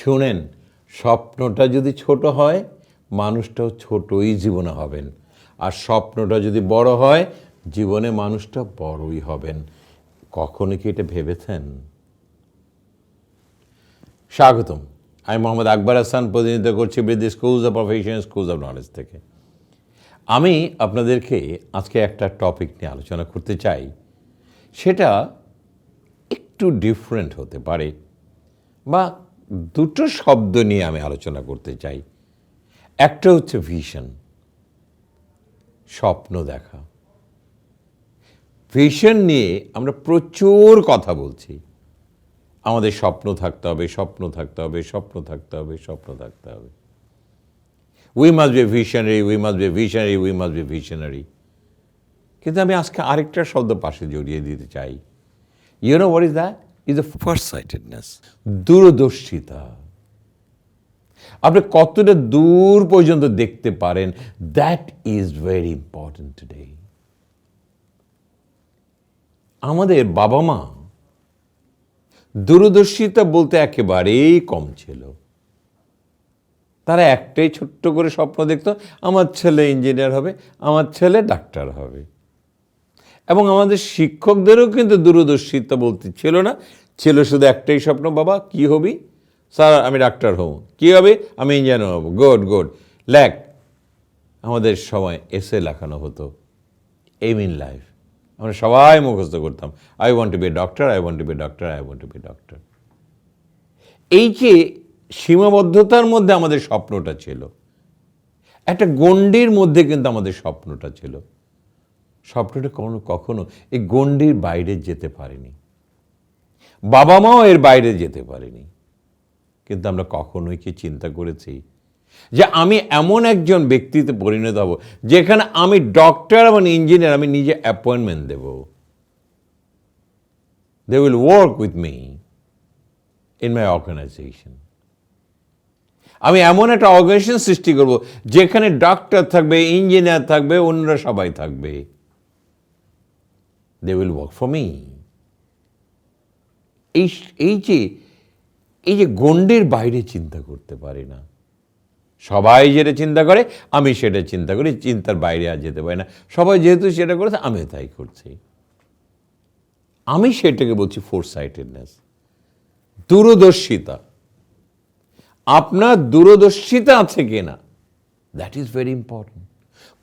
শুনেন, স্বপ্নটা যদি ছোট হয় মানুষটাও ছোটই জীবনে হবেন, আর স্বপ্নটা যদি বড় হয় জীবনে মানুষটা বড়ই হবেন। কখনো কি এটা ভেবেছেন? স্বাগতম। আমি মোহাম্মদ আকবর হাসান, প্রতিনিধিত্ব করছি বৃদ্ধি schools of profession, schools of knowledge থেকে। আমি আপনাদেরকে আজকে একটা টপিক নিয়ে আলোচনা করতে চাই। সেটা একটু ডিফারেন্ট হতে পারে, বা দুটো শব্দ নিয়ে আমি আলোচনা করতে চাই। একটা হচ্ছে ভিশন, স্বপ্ন দেখা। ভিশন নিয়ে আমরা প্রচুর কথা বলছি। আমাদের স্বপ্ন থাকতে হবে, স্বপ্ন থাকতে হবে, স্বপ্ন থাকতে হবে, স্বপ্ন থাকতে হবে। We must be visionary, we must be visionary, we must be visionary. কিন্তু আমি আজকে আরেকটা শব্দ পাশে জড়িয়ে দিতে চাই। You know what is that? Is the farsightedness, দূরদর্শিতা। আপনি কতটা দূর পর্যন্ত দেখতে পারেন, that is very important today. আমাদের বাবা মা দূরদর্শিতা বলতে একেবারেই কম ছিল। তারা একটাই ছোট্ট করে স্বপ্ন দেখতো, আমার ছেলে ইঞ্জিনিয়ার হবে, আমার ছেলে ডাক্তার হবে। এবং আমাদের শিক্ষকদেরও কিন্তু দূরদর্শিতা বলতে ছিল না, ছিল শুধু একটাই স্বপ্ন, বাবা কি হবি? স্যার আমি ডাক্তার হব। কী হবে? আমি ইঞ্জিনিয়ার হব। গুড গুড, লেখ। আমাদের সময় এসে লেখানো হতো, এইম ইন লাইফ। আমরা সবাই মুখস্থ করতাম, I want to be doctor, I want to be doctor, I want to be doctor. এই যে সীমাবদ্ধতার মধ্যে আমাদের স্বপ্নটা ছিল, একটা গণ্ডির মধ্যে কিন্তু আমাদের স্বপ্নটা ছিল। স্বপ্নটা কখনো এই গণ্ডির বাইরে যেতে পারেনি, বাবা মাও এর বাইরে যেতে পারেনি। কিন্তু আমরা কখনোই কি চিন্তা করেছি যে আমি এমন একজন ব্যক্তিতে পরিণত হব যেখানে আমি ডক্টর এবং ইঞ্জিনিয়ার আমি নিজে অ্যাপয়েন্টমেন্ট দেব, they will work with me in my organisation. আমি এমন একটা অর্গানাইজেশন সৃষ্টি করব যেখানে ডক্টর থাকবে, ইঞ্জিনিয়ার থাকবে, অন্যরা সবাই থাকবে। They will work for me. এই যে গণ্ডির বাইরে চিন্তা করতে পারি না। সবাই যেটা চিন্তা করে আমি সেটা চিন্তা করি, চিন্তার বাইরে আর যেতে পারি না। সবাই যেহেতু সেটা করেছে আমিও তাই করছি। আমি সেটাকে বলছি ফোরসাইটেডনেস, দূরদর্শিতা। আপনার দূরদর্শিতা আছে কিনা, দ্যাট ইজ ভেরি ইম্পর্টেন্ট।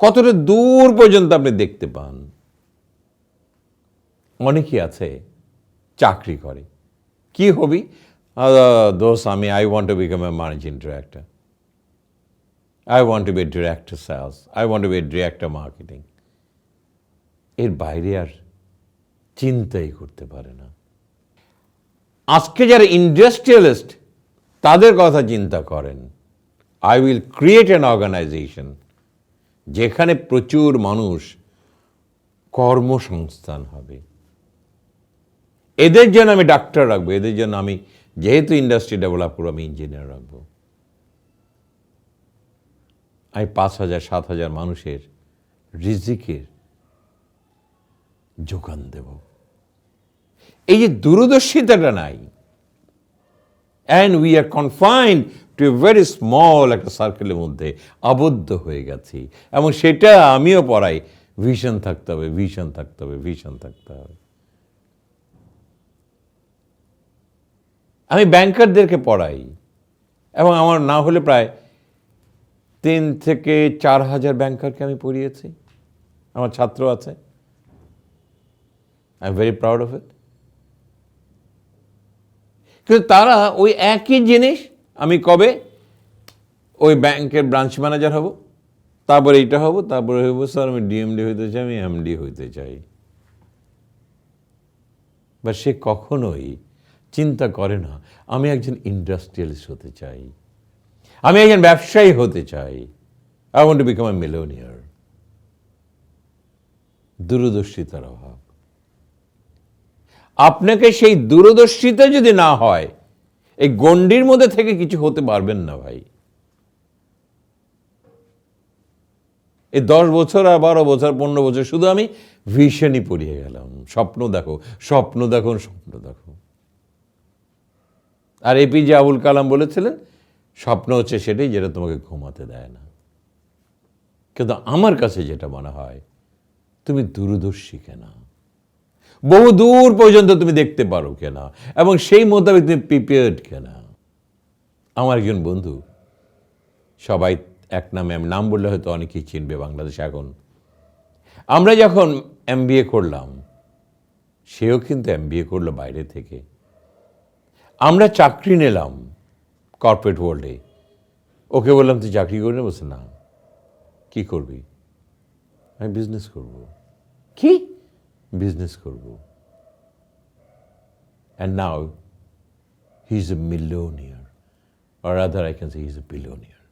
কতটা দূর পর্যন্ত আপনি দেখতে পান। অনেকেই আছে চাকরি করে, কি হবি? দোস্ত আমি I want to become A managing director, I want to be a director sales, I want to be a director marketing. এর বাইরে আর চিন্তাই করতে পারে না। আজকে যারা ইন্ডাস্ট্রিয়ালিস্ট তাদের কথা চিন্তা করেন, I will create an organization যেখানে প্রচুর মানুষ কর্মসংস্থান হবে। এদের জন্য আমি ডাক্তার রাখবো, এদের জন্য আমি যেহেতু ইন্ডাস্ট্রি ডেভেলপার আমি ইঞ্জিনিয়ার রাখবো। আমি 5,000-7,000 মানুষের রিজিকের যোগান দেব। এই যে দূরদর্শিতাটা নাই, and we are confined two a very small একটা সার্কেলের মধ্যে আবদ্ধ হয়ে গেছি। এবং সেটা আমিও পড়াই, ভিশন থাকতে হবে, ভিশন থাকতে হবে, ভিশন থাকতে হবে। আমি ব্যাংকারদেরকে পড়াই, এবং আমার না হলে প্রায় 3 থেকে 4 হাজার ব্যাংকারকে আমি পড়িয়েছি, আমার ছাত্র আছে। I am very proud of it. কিন্তু তারা ওই একই জিনিস, আমি কবে ওই ব্যাংকের ব্রাঞ্চ ম্যানেজার হব, তারপরে এইটা হব, তারপরে হইব স্যার আমি ডিএমডি হইতে চাই, আমি এমডি হইতে চাই। বা সে কখনোই চিন্তা করে না আমি একজন ইন্ডাস্ট্রিয়ালিস্ট হতে চাই, আমি একজন ব্যবসায়ী হতে চাই, I want to become a millionaire. দূরদর্শিতার অভাব। আপনাকে সেই দূরদর্শিতা যদি না হয়, এই গণ্ডির মধ্যে থেকে কিছু হতে পারবেন না ভাই। এই 10 বছর আর 12 বছর 15 বছর শুধু আমি ভিশনই পড়িয়ে গেলাম, স্বপ্ন দেখো, স্বপ্ন দেখো, স্বপ্ন দেখো। আর এপিজে আবুল কালাম বলেছিলেন, স্বপ্ন হচ্ছে সেটাই যেটা তোমাকে ঘুমাতে দেয় না। কিন্তু আমার কাছে যেটা মনে হয়, তুমি দূরদর্শী কেনা, বহু দূর পর্যন্ত তুমি দেখতে পারো কেনা, এবং সেই মোতাবেক তুমি প্রিপেয়ার্ড কেনা। আমার একজন বন্ধু, সবাই এক নামে, আমি নাম বললে হয়তো অনেকেই চিনবে বাংলাদেশ এখন, আমরা যখন MBA করলাম, সেও কিন্তু MBA করলো বাইরে থেকে। আমরা চাকরি নিলাম কর্পোরেট ওয়ার্ল্ডে। ওকে বললাম তুই চাকরি করবি না? বলছে না। কি করবি? আমি বিজনেস করব। কি? বিজনেস করব। And now he is a millionaire, or rather I can say he is a billionaire.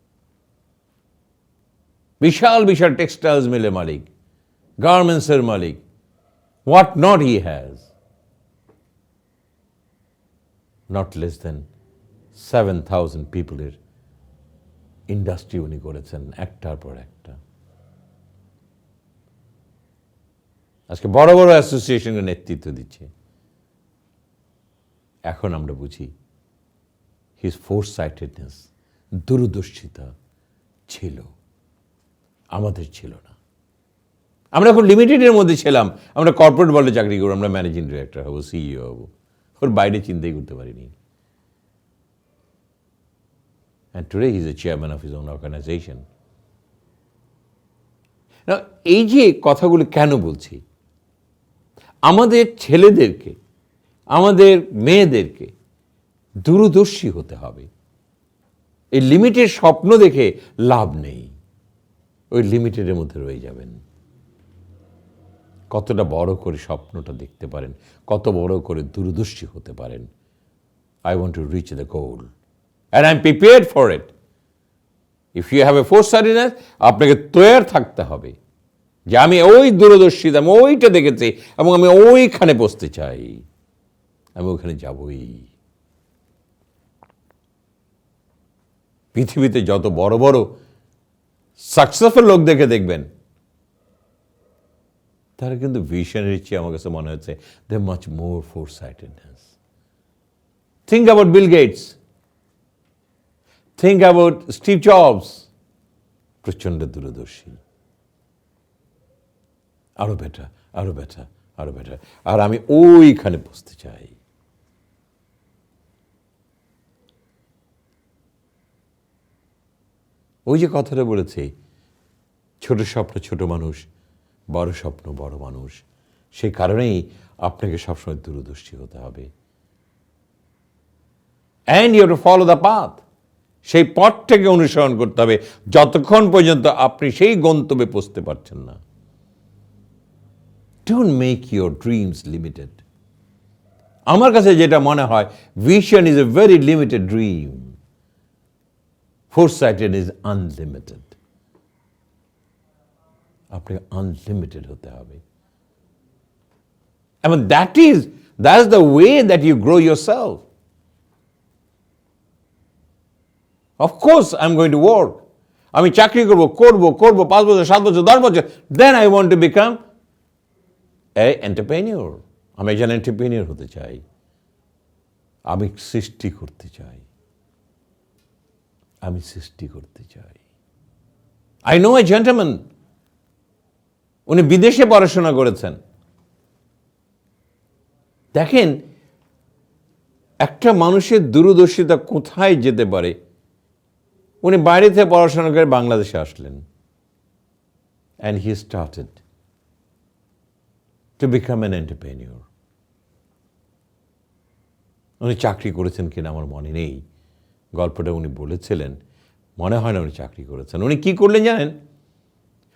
বিশাল বিশাল টেক্সটাইলস মিলের মালিক, গার্মেন্টসের মালিক, what not he has. Not less than 7,000 পিপলের ইন্ডাস্ট্রি উনি করেছেন, একটার পর একটা। আজকে বড় বড় অ্যাসোসিয়েশনের নেতৃত্ব দিচ্ছে। এখন আমরা বুঝি হিজ ফোরসাইটেডনেস, দূরদর্শিতা ছিল, আমাদের ছিল না। আমরা এখন লিমিটেডের মধ্যে ছিলাম। আমরা কর্পোরেট ওয়ার্ল্ডে চাকরি করবো, আমরা ম্যানেজিং ডিরেক্টর হবো, CEO হবো, ওর বাইরে চিন্তাই করতে পারিনি। And today he is a chairman of his own organization. Now, এই যে কথাগুলো কেন বলছি, আমাদের ছেলেদেরকে, আমাদের মেয়েদেরকে দূরদর্শী হতে হবে। এই লিমিটেড স্বপ্ন দেখে লাভ নেই, ওই লিমিটেডের মধ্যে রয়ে যাবেন। কতটা বড় করে স্বপ্নটা দেখতে পারেন, কত বড় করে দূরদর্শী হতে পারেন। I want to reach the goal and I'm prepared for it. If you have a foresightedness, আপনাকে তৈরি থাকতে হবে যে আমি ওই দূরদর্শিতা, আমি ওইটা দেখেছি এবং আমি ওইখানে বসতে চাই, আমি ওখানে যাবই। পৃথিবীতে যত বড় বড় সাকসেসফুল লোক দেখবেন, তারা কিন্তু ভিশনারির চেয়ে আমার কাছে মনে হচ্ছে they much more foresightedness. Think about Bill Gates, think about Steve Jobs, প্রচণ্ড দূরদর্শী। আরো বেটার, আরো বেটার, আরো বেটার, আর আমি ওইখানে বসতে চাই। ওই যে কথাটা বলেছি, ছোট স্বপ্ন ছোট মানুষ, বড় স্বপ্ন বড় মানুষ। সেই কারণেই আপনাকে সবসময় দূরদর্শী হতে হবে। And you have to follow the path, সেই পথটাকে অনুসরণ করতে হবে যতক্ষণ পর্যন্ত আপনি সেই গন্তব্যে পৌঁছতে পারছেন না। Don't make your dreams limited. আমার কাছে যেটা মনে হয়, vision is a very limited dream, foresighted is unlimited. আপনাকে আনলিমিটেড হতে হবে, এবং that's the way that you grow yourself. Of course I'm going to work. আমি চাকরি করব, 5 বছর, 7 বছর, 10 বছর, then I want to become a entrepreneur. আমি একজন এন্টারপ্রেনিয়র হতে চাই, আমি সৃষ্টি করতে চাই, আমি সৃষ্টি করতে চাই। I know a gentleman, উনি বিদেশে পড়াশোনা করেছেন। দেখেন একটা মানুষের দূরদর্শিতা কোথায় যেতে পারে। উনি বাইরে থেকে পড়াশোনা করে বাংলাদেশে আসলেন, and he started to become an entrepreneur. উনি চাকরি করেছেন কিনা আমার মনে নেই, গল্পটা উনি বলেছিলেন, মনে হয় না উনি চাকরি করেছেন। উনি কি করলেন জানেন?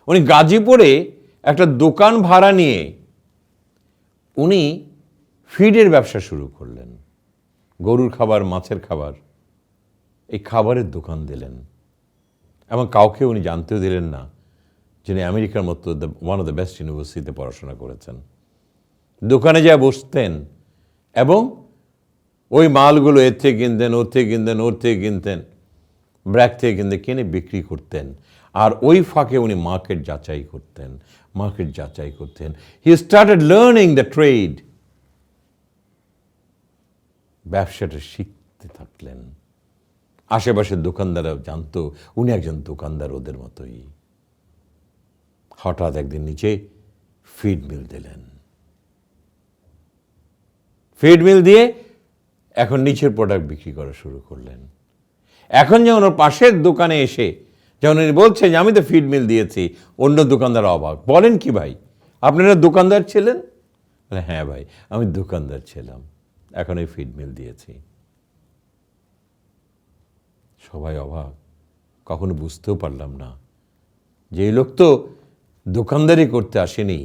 উনি গাজীপুরে একটা দোকান ভাড়া নিয়ে উনি ফিডের ব্যবসা শুরু করলেন, গরুর খাবার, মাছের খাবার, এই খাবারের দোকান দিলেন, এবং কাউকে উনি জানতেও দিলেন না যিনি আমেরিকার মতো ওয়ান অফ দ্য বেস্ট ইউনিভার্সিটিতে পড়াশোনা করেছেন। দোকানে যা বসতেন এবং ওই মালগুলো এর থেকে কিনতেন, ওর থেকে কিনতেন, ওর থেকে কিনতেন, ব্র্যাক থেকে কিনে বিক্রি করতেন, আর ওই ফাঁকে উনি মার্কেট যাচাই করতেন। He started learning the trade. ব্যবসাটা থাকতে থাকলেন। আশেপাশের দোকানদাররা জানতো উনি একজন দোকানদার ওদের মতোই। হঠাৎ একদিন নিচে ফিড মিল দিলেন। ফিড মিল দিয়ে এখন নিচের প্রোডাক্ট বিক্রি করা শুরু করলেন। এখন যেমন ওর পাশের দোকানে এসে যেমন উনি বলছে যে আমি তো ফিড মিল দিয়েছি, অন্য দোকানদার অবাক, বলেন কি ভাই আপনারা দোকানদার ছিলেন? হ্যাঁ ভাই আমি দোকানদার ছিলাম, এখন এই ফিড মিল দিয়েছি। সবাই অবাক, কখনো বুঝতেও পারলাম না যে এই লোক তো দোকানদারি করতে আসেনি,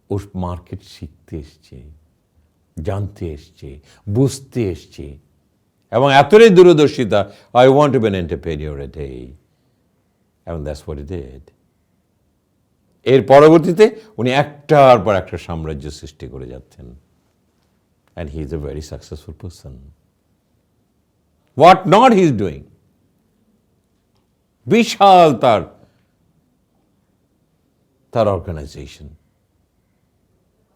ও মার্কেট শিখতে এসছে, জানতে এসছে, বুঝতে এসছে, এবং এতটাই দূরদর্শিতা, I want to be an entrepreneur a day, এবং দ্যাটস হোয়াট হি ডিড। এর পরবর্তীতে উনি একটার পর একটা সাম্রাজ্য সৃষ্টি করে যাচ্ছেন, and he is a very successful person. What not he is doing, বিশাল তার অর্গানাইজেশন,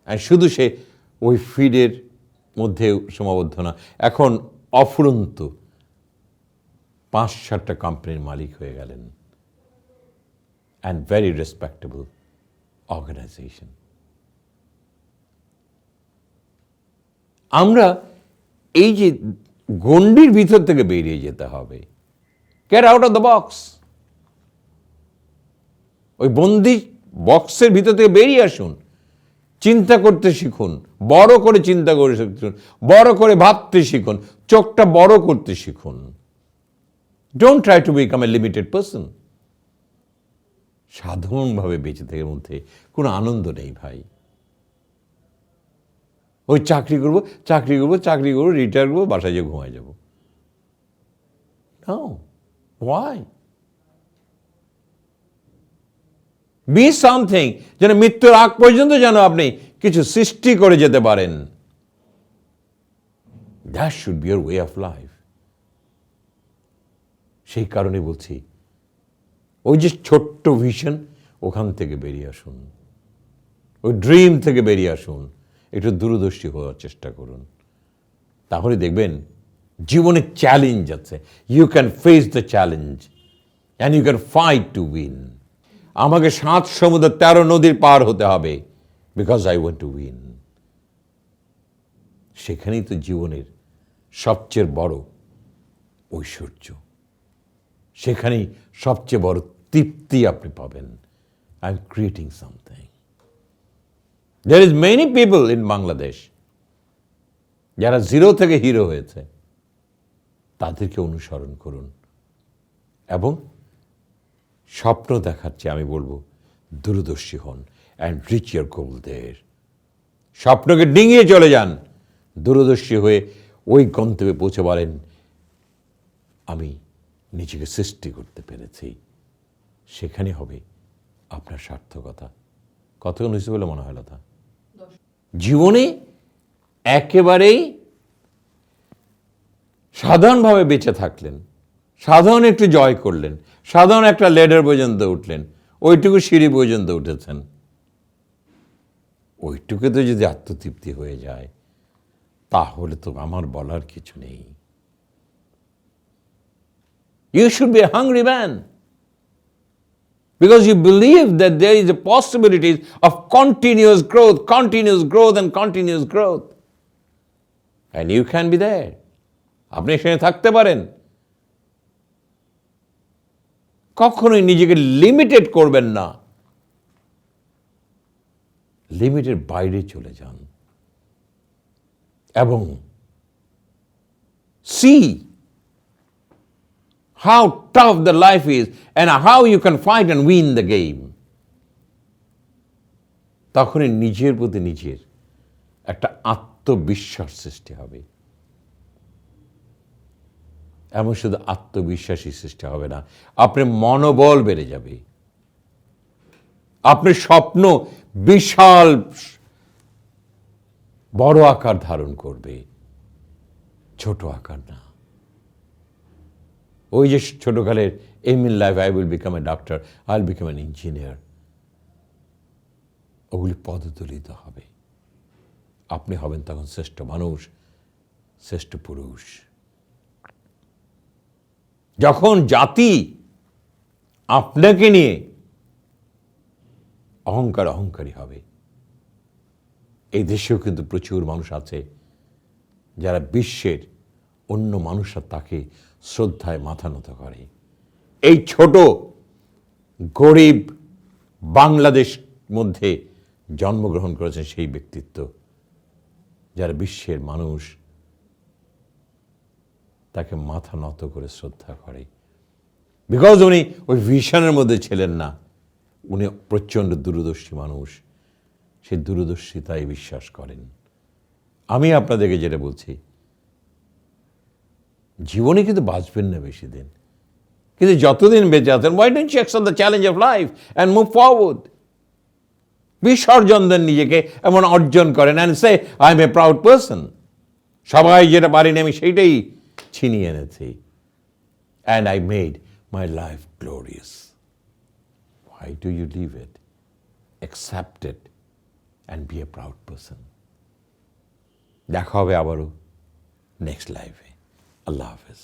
আর শুধু সে ওই ফিডের মধ্যে সীমাবদ্ধ না, এখন অফুরন্ত 5-7টা কোম্পানির মালিক হয়ে গেলেন, অ্যান্ড ভেরি রেসপেক্টেবল অর্গানাইজেশন। আমরা এই যে গণ্ডির ভিতর থেকে বেরিয়ে যেতে হবে, get out of the box. ওই বন্দি বক্সের ভিতর থেকে বেরিয়ে আসুন, চিন্তা করতে শিখুন, বড় করে চিন্তা করে শিখুন, বড় করে ভাবতে শিখুন, চোখটা বড় করতে শিখুন। Don't try to become a limited person. সাধারণভাবে বেঁচে থাকার মধ্যে কোনো আনন্দ নেই ভাই। ওই চাকরি করবো, রিটায়ার করবো, বাসায় গিয়ে ঘুমায় যাব। No. Why? Be something, যেন মৃত্যুর আগ পর্যন্ত যেন আপনি কিছু সৃষ্টি করে যেতে পারেন। That should be your way of life. সেই কারণে বলছি, ওই যে ছোট্ট ভিশন, ওখান থেকে বেরিয়ে আসুন, ওই ড্রিম থেকে বেরিয়ে আসুন, একটু দূরদর্শী হওয়ার চেষ্টা করুন। তাহলে দেখবেন জীবনে চ্যালেঞ্জ আছে, you can face the challenge and you can fight to win. আমাকে 7 সমুদ্র 13 নদীর পার হতে হবে, because I want to win. সেখানেই তো জীবনের সবচেয়ে বড় ঐশ্বর্য, সেখানেই সবচেয়ে বড় তৃপ্তি আপনি পাবেন। I am creating something. There is many people in Bangladesh যারা জিরো থেকে হিরো হয়েছে, তাদেরকে অনুসরণ করুন, এবং স্বপ্ন দেখার চেয়ে আমি বলবো দূরদর্শী হন, অ্যান্ড রিচ ইয়োর গোল দেয়ার। স্বপ্নকে ডিঙিয়ে চলে যান, দূরদর্শী হয়ে ওই গন্তব্যে পৌঁছে বলেন আমি নিজেকে সৃষ্টি করতে পেরেছি। সেখানে হবে আপনার সার্থকতা। কতক্ষণ হয়েছে বলে মনে হয় লতা? জীবনে একেবারেই সাধারণভাবে বেঁচে থাকলেন, সাধারণ একটু জয় করলেন, সাধারণ একটা লেডার পর্যন্ত উঠলেন, ওইটুকু সিঁড়ি পর্যন্ত উঠেছেন, ওইটুকুতে যদি আত্মতৃপ্তি হয়ে যায়, তাহলে তো আমার বলার কিছু নেই। You should be a hungry man, because you believe that there is a possibility of continuous growth, and continuous growth. And you can be there. আপনি সেখানে থাকতে পারেন। কখনোই নিজেকে লিমিটেড করবেন না, লিমিটের বাইরে চলে যান, এবং see how tough the life is and how you can fight and win the game. তখনই নিজের প্রতি নিজের একটা আত্মবিশ্বাস সৃষ্টি হবে। এমন শুধু আত্মবিশ্বাসই সৃষ্টি হবে না, আপনার মনোবল বেড়ে যাবে, আপনার স্বপ্ন বিশাল বড় আকার ধারণ করবে, ছোট আকার না। ওই যে ছোটকালের aim in life, I will become a doctor, I will become an engineer, ওগুলি পদদলিত হবে। আপনি হবেন তখন শ্রেষ্ঠ মানুষ, শ্রেষ্ঠ পুরুষ। যখন জাতি আপনাকে নিয়ে অহংকারী হবে, এই দেশেও কিন্তু প্রচুর মানুষ আছে যারা বিশ্বের অন্য মানুষরা তাকে শ্রদ্ধায় মাথা নত করে। এই ছোট গরিব বাংলাদেশ মধ্যে জন্মগ্রহণ করেছেন সেই ব্যক্তিত্ব যারা বিশ্বের মানুষ তাকে মাথা নত করে শ্রদ্ধা করে। বিকজ উনি ওই ভিশনের মধ্যে ছিলেন না, উনি প্রচণ্ড দূরদর্শী মানুষ, সেই দূরদর্শিতায় বিশ্বাস করেন। আমি আপনাদেরকে যেটা বলছি, জীবনে কিন্তু বাঁচবেন না বেশি দিন, কিন্তু যতদিন বেঁচে আছেন, why don't you accept the challenge of life and move forward? বিসর্জন দেন নিজেকে, এমন অর্জন করেন and say I am a proud person. সবাই যেটা পারিনি আমি সেইটাই ছিনিয়ে এনেছি, and I made my life glorious. Why do you leave it? Accept it and be a proud person. দেখা হবে আবারও নেক্সট লাইফে। আল্লাহ হাফেজ।